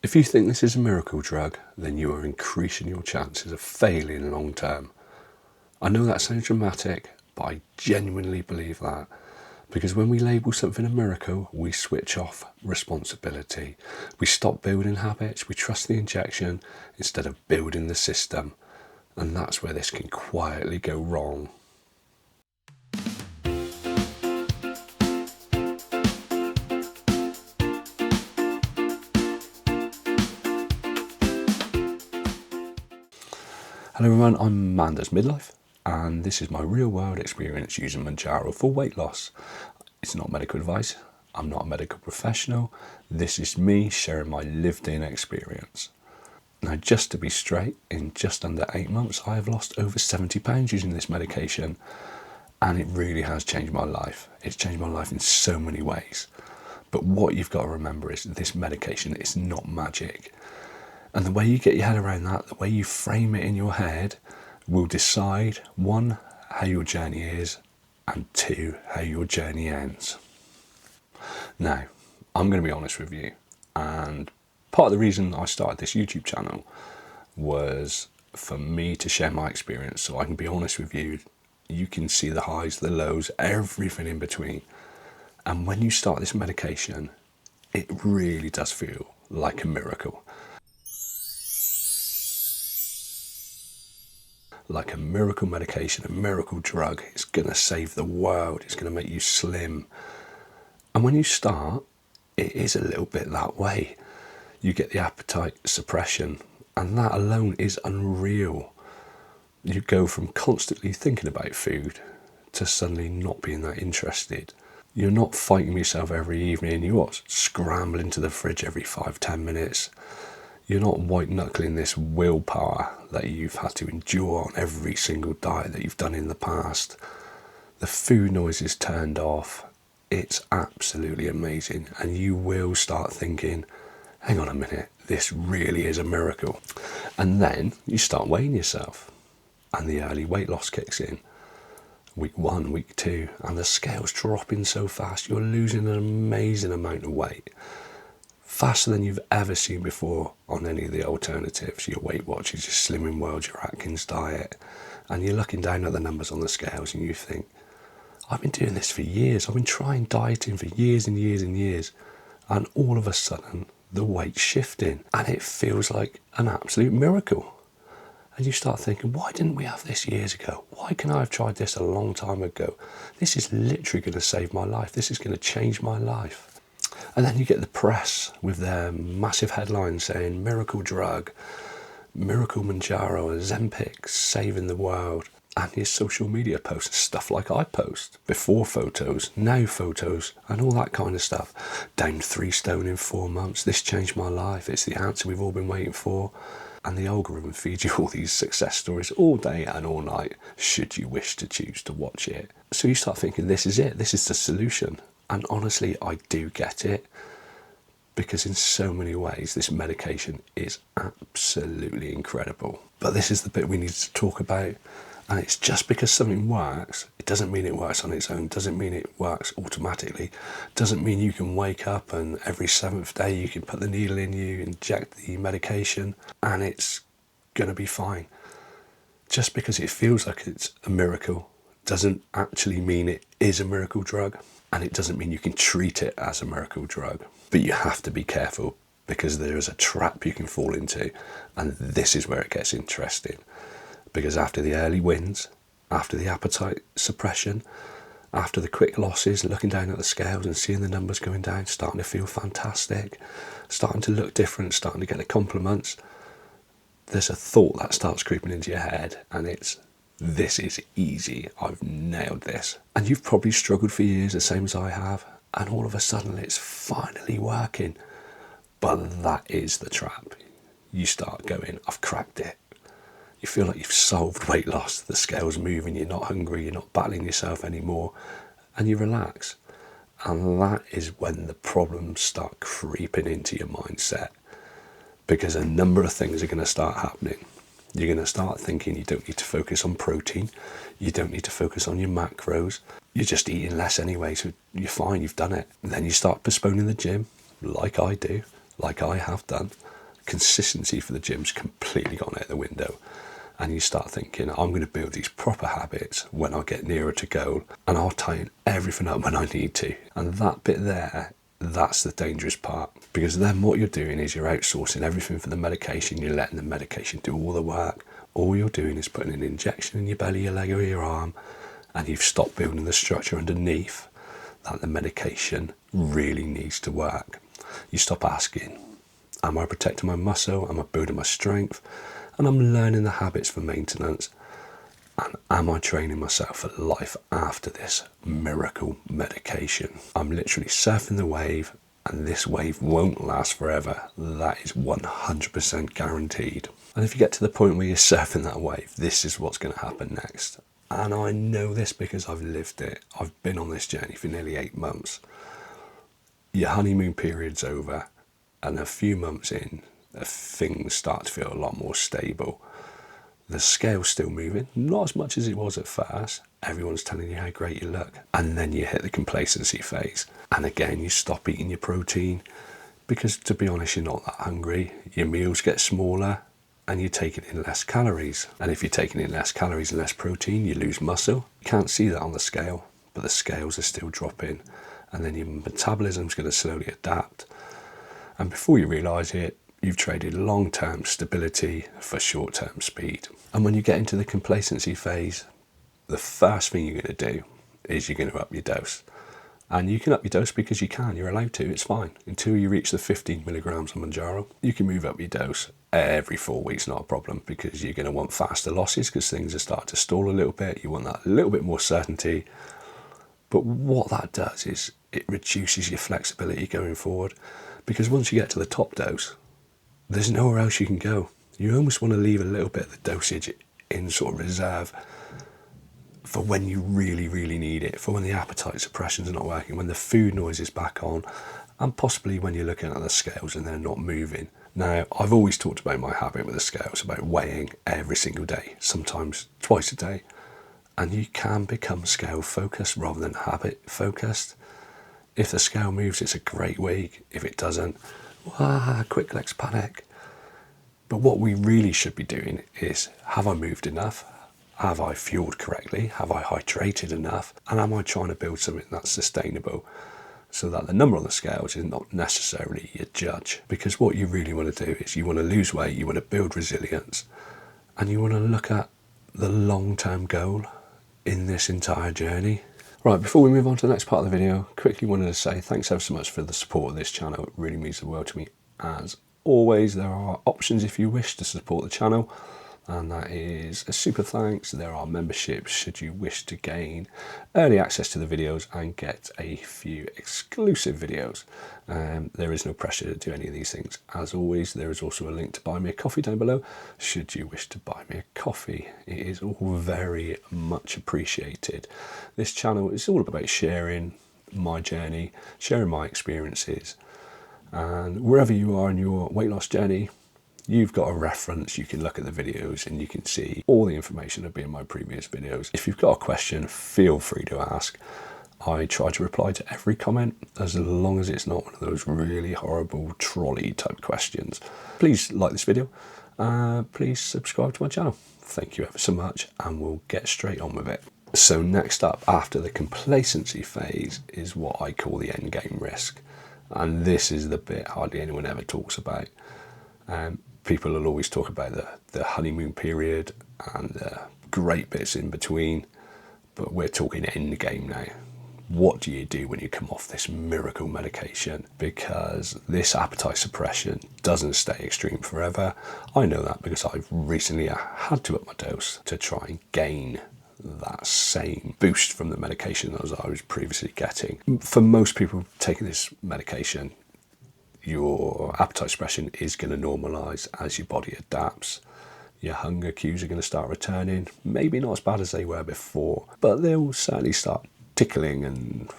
If you think this is a miracle drug, then you are increasing your chances of failing long term. I know that sounds dramatic, but I genuinely believe that. Because when we label something a miracle, we switch off responsibility. We stop building habits, we trust the injection instead of building the system. And that's where this can quietly go wrong. Hello everyone, I'm Manda's Midlife, and this is my real world experience using Mounjaro for weight loss. It's not medical advice, I'm not a medical professional, this is me sharing my lived in experience. Now just to be straight, in just under 8 months I have lost over 70 pounds using this medication, and it really has changed my life. It's changed my life in so many ways. But what you've got to remember is this medication is not magic. And the way you get your head around that, the way you frame it in your head, will decide, 1, how your journey is, and 2, how your journey ends. Now, I'm going to be honest with you, and part of the reason I started this YouTube channel was for me to share my experience, so I can be honest with you. You can see the highs, the lows, everything in between. And when you start this medication, it really does feel like a miracle. Like a miracle medication, a miracle drug. It's going to save the world. It's going to make you slim. And when you start, it is a little bit that way. You get the appetite suppression, and that alone is unreal. You go from constantly thinking about food to suddenly not being that interested. You're not fighting yourself every evening. You're scrambling to the fridge every 5-10 minutes. You're not white knuckling this willpower that you've had to endure on every single diet that you've done in the past. The food noise is turned off. It's absolutely amazing. And you will start thinking, hang on a minute, this really is a miracle. And then you start weighing yourself, and the early weight loss kicks in. Week 1, week 2, and the scale's dropping so fast. You're losing an amazing amount of weight. Faster than you've ever seen before on any of the alternatives, your Weight Watchers, your Slimming World, your Atkins diet, and you're looking down at the numbers on the scales and you think, I've been doing this for years, I've been trying dieting for years and years and years, and all of a sudden the weight's shifting and it feels like an absolute miracle. And you start thinking, why didn't we have this years ago? Why can I have tried this a long time ago? This is literally going to save my life, this is going to change my life. And then you get the press with their massive headlines saying miracle drug, miracle Mounjaro and Ozempic saving the world. And your social media posts, stuff like I post, before photos, now photos, and all that kind of stuff. Down 3 stone in 4 months, this changed my life, it's the answer we've all been waiting for. And the algorithm feeds you all these success stories all day and all night, should you wish to choose to watch it. So you start thinking, this is it, this is the solution. And honestly, I do get it, because in so many ways this medication is absolutely incredible. But this is the bit we need to talk about, and it's just because something works, it doesn't mean it works on its own, doesn't mean it works automatically, doesn't mean you can wake up and every 7th day you can put the needle in you, inject the medication, and it's going to be fine. Just because it feels like it's a miracle doesn't actually mean it is a miracle drug. And it doesn't mean you can treat it as a miracle drug. But you have to be careful, because there is a trap you can fall into. And this is where it gets interesting. Because after the early wins, after the appetite suppression, after the quick losses, looking down at the scales and seeing the numbers going down, starting to feel fantastic, starting to look different, starting to get the compliments, there's a thought that starts creeping into your head, and it's, this is easy, I've nailed this. And you've probably struggled for years, the same as I have, and all of a sudden it's finally working. But that is the trap. You start going, I've cracked it. You feel like you've solved weight loss, the scale's moving, you're not hungry, you're not battling yourself anymore, and you relax. And that is when the problems start creeping into your mindset, because a number of things are going to start happening. You're going to start thinking you don't need to focus on protein, you don't need to focus on your macros, you're just eating less anyway, so you're fine, you've done it. And then you start postponing the gym, like I do, like I have done, consistency for the gym's completely gone out the window. And you start thinking, I'm going to build these proper habits when I get nearer to goal, and I'll tighten everything up when I need to. And that bit there, that's the dangerous part, because then what you're doing is you're outsourcing everything for the medication. You're letting the medication do all the work. All you're doing is putting an injection in your belly, your leg or your arm, and you've stopped building the structure underneath that the medication really needs to work. You stop asking, am I protecting my muscle? Am I building my strength? And I'm learning the habits for maintenance. And am I training myself for life after this miracle medication? I'm literally surfing the wave, and this wave won't last forever. That is 100% guaranteed. And if you get to the point where you're surfing that wave, this is what's going to happen next. And I know this because I've lived it. I've been on this journey for nearly 8 months. Your honeymoon period's over, and a few months in, things start to feel a lot more stable. The scale's still moving, not as much as it was at first. Everyone's telling you how great you look. And then you hit the complacency phase. And again, you stop eating your protein because, to be honest, you're not that hungry. Your meals get smaller and you're taking in less calories. And if you're taking in less calories and less protein, you lose muscle. You can't see that on the scale, but the scales are still dropping. And then your metabolism's going to slowly adapt. And before you realise it, you've traded long-term stability for short-term speed. And when you get into the complacency phase, the first thing you're going to do is you're going to up your dose. And you can up your dose because you can, you're allowed to, it's fine. Until you reach the 15 milligrams of Mounjaro, you can move up your dose every 4 weeks, not a problem, because you're going to want faster losses because things are starting to stall a little bit. You want that little bit more certainty. But what that does is it reduces your flexibility going forward, because once you get to the top dose, there's nowhere else you can go. You almost want to leave a little bit of the dosage in sort of reserve for when you really, really need it, for when the appetite suppression's not working, when the food noise is back on, and possibly when you're looking at the scales and they're not moving. Now, I've always talked about my habit with the scales, about weighing every single day, sometimes twice a day, and you can become scale focused rather than habit focused. If the scale moves, it's a great week. If it doesn't, quick let's panic. But what we really should be doing is, have I moved enough? Have I fueled correctly? Have I hydrated enough? And am I trying to build something that's sustainable so that the number on the scales is not necessarily your judge? Because what you really want to do is you want to lose weight, you want to build resilience, and you want to look at the long-term goal in this entire journey. Right, before we move on to the next part of the video, quickly wanted to say thanks ever so much for the support of this channel. It really means the world to me. As always, there are options if you wish to support the channel, and that is a super thanks. There are memberships should you wish to gain early access to the videos and get a few exclusive videos. There is no pressure to do any of these things. As always, there is also a link to buy me a coffee down below should you wish to buy me a coffee. It is all very much appreciated. This channel is all about sharing my journey, sharing my experiences, and wherever you are in your weight loss journey, you've got a reference. You can look at the videos and you can see all the information that'll be in my previous videos. If you've got a question, feel free to ask. I try to reply to every comment, as long as it's not one of those really horrible trolley type questions. Please like this video. Please subscribe to my channel. Thank you ever so much, and we'll get straight on with it. So next up, after the complacency phase, is what I call the end game risk. And this is the bit hardly anyone ever talks about. People will always talk about the honeymoon period and the great bits in between, but we're talking end game now. What do you do when you come off this miracle medication? Because this appetite suppression doesn't stay extreme forever. I know that because I've recently had to up my dose to try and gain that same boost from the medication as I was previously getting. For most people taking this medication, your appetite suppression is going to normalise as your body adapts. Your hunger cues are going to start returning. Maybe not as bad as they were before, but they'll certainly start tickling, and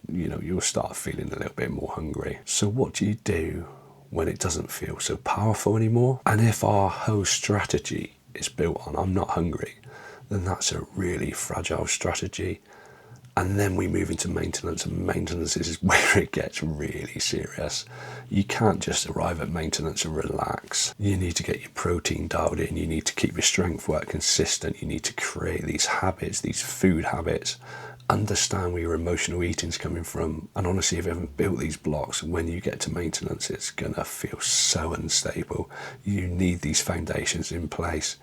you'll start feeling a little bit more hungry. So what do you do when it doesn't feel so powerful anymore? And if our whole strategy is built on I'm not hungry, then that's a really fragile strategy. And then we move into maintenance, and maintenance is where it gets really serious. You can't just arrive at maintenance and relax. You need to get your protein dialed in. You need to keep your strength work consistent. You need to create these habits, these food habits. Understand where your emotional eating's coming from. And honestly, if you haven't built these blocks, when you get to maintenance, it's going to feel so unstable. You need these foundations in place.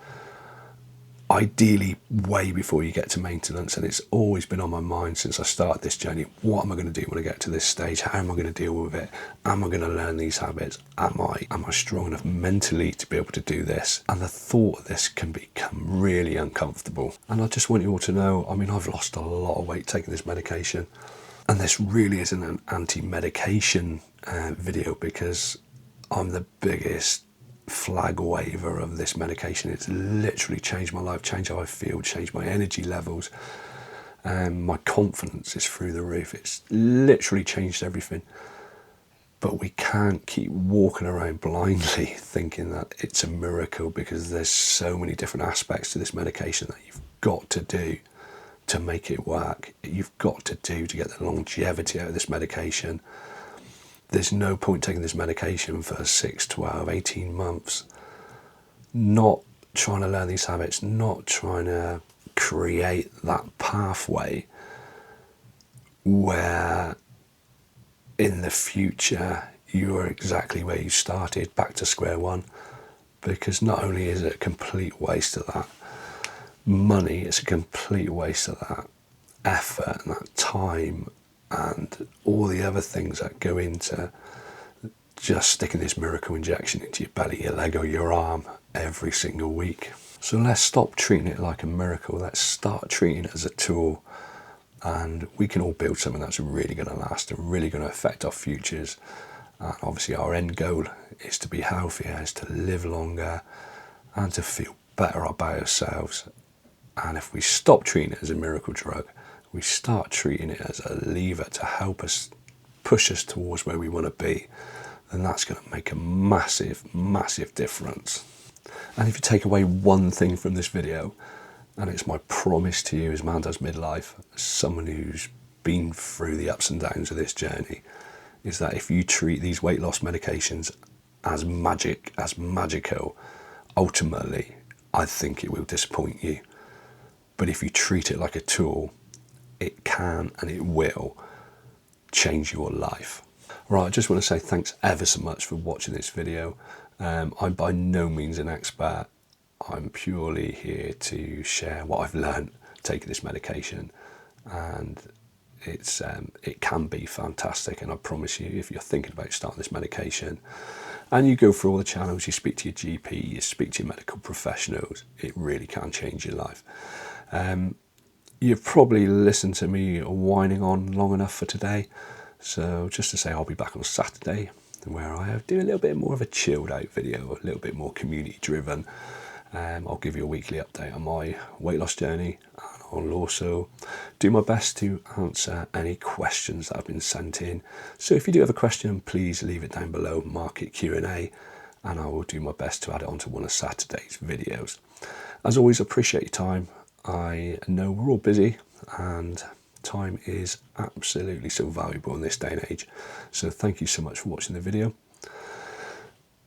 Ideally, way before you get to maintenance, and it's always been on my mind since I started this journey. What am I going to do when I get to this stage? How am I going to deal with it? Am I going to learn these habits? Am I strong enough mentally to be able to do this? And the thought of this can become really uncomfortable. And I just want you all to know, I mean, I've lost a lot of weight taking this medication, and this really isn't an anti-medication video, because I'm the biggest flag waver of this medication. It's literally changed my life, changed how I feel, changed my energy levels, and my confidence is through the roof. It's literally changed everything. But we can't keep walking around blindly thinking that it's a miracle, because there's so many different aspects to this medication that you've got to do to make it work. You've got to do to get the longevity out of this medication. There's no point taking this medication for 6, 12, 18 months, not trying to learn these habits, not trying to create that pathway where in the future you are exactly where you started, back to square one. Because not only is it a complete waste of that money, it's a complete waste of that effort and that time and all the other things that go into just sticking this miracle injection into your belly, your leg or your arm every single week. So let's stop treating it like a miracle. Let's start treating it as a tool, and we can all build something that's really going to last and really going to affect our futures. And obviously our end goal is to be healthier, is to live longer and to feel better about ourselves. And if we stop treating it as a miracle drug, we start treating it as a lever to help us push us towards where we want to be, then that's going to make a massive, massive difference. And if you take away one thing from this video, and it's my promise to you as man does midlife, as someone who's been through the ups and downs of this journey, is that if you treat these weight loss medications as magic, as magical, ultimately, I think it will disappoint you. But if you treat it like a tool, it can and it will change your life. Right, I just want to say thanks ever so much for watching this video. I'm by no means an expert. I'm purely here to share what I've learned taking this medication, and it can be fantastic. And I promise you, if you're thinking about starting this medication and you go through all the channels, you speak to your GP, you speak to your medical professionals, it really can change your life. You've probably listened to me whining on long enough for today. So just to say, I'll be back on Saturday, where I do a little bit more of a chilled out video, a little bit more community driven. I'll give you a weekly update on my weight loss journey, and I'll also do my best to answer any questions that have been sent in. So if you do have a question, please leave it down below, mark it Q&A, and I will do my best to add it onto one of Saturday's videos. As always, appreciate your time. I know we're all busy, and time is absolutely so valuable in this day and age. So thank you so much for watching the video.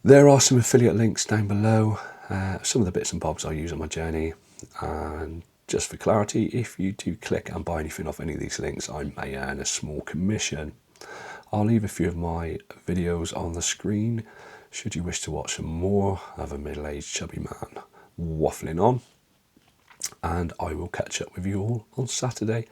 There are some affiliate links down below, some of the bits and bobs I use on my journey. And just for clarity, if you do click and buy anything off any of these links, I may earn a small commission. I'll leave a few of my videos on the screen should you wish to watch some more of a middle-aged chubby man waffling on. And I will catch up with you all on Saturday.